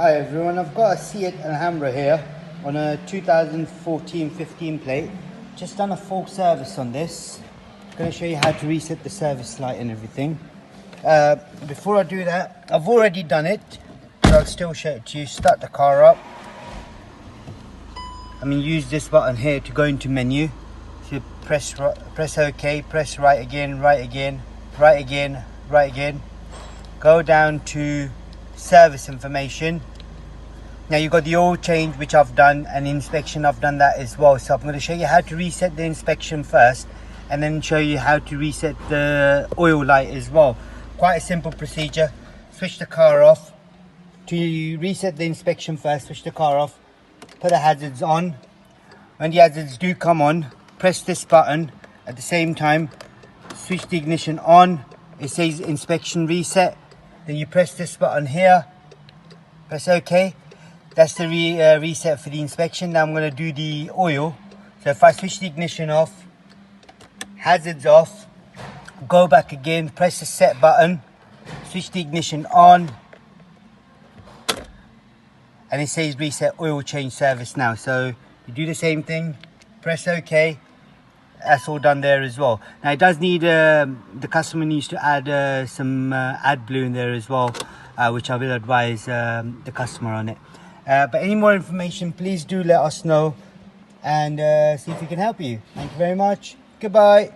Hi everyone, I've got a SEAT Alhambra here on a 2014-15 plate. Just done a full service on this. I'm going to show you how to reset the service light and everything. Before I do that, I've already done it, but I'll still show it to you. Start the car up. Use this button here to go into menu. So you press OK, press right again, right again, right again, right again. Go down to service information. Now you've got the oil change, which I've done, and inspection, I've done that as well. So I'm going to show you how to reset the inspection first, and then show you how to reset the oil light as well. Quite a simple procedure. Switch the car off. To reset the inspection first, switch the car off, put the hazards on. When the hazards do come on, press this button. At the same time, switch the ignition on. It says inspection reset. Then you press this button here, press OK. That's the reset for the inspection. Now I'm going to do the oil. So if I switch the ignition off, hazards off, go back again, press the set button, switch the ignition on, and it says reset oil change service now. So you do the same thing, press OK. That's all done there as well. Now it does need, the customer needs to add some AdBlue in there as well, which I will advise the customer on it. But any more information, please do let us know, and see if we can help you. Thank you very much. Goodbye.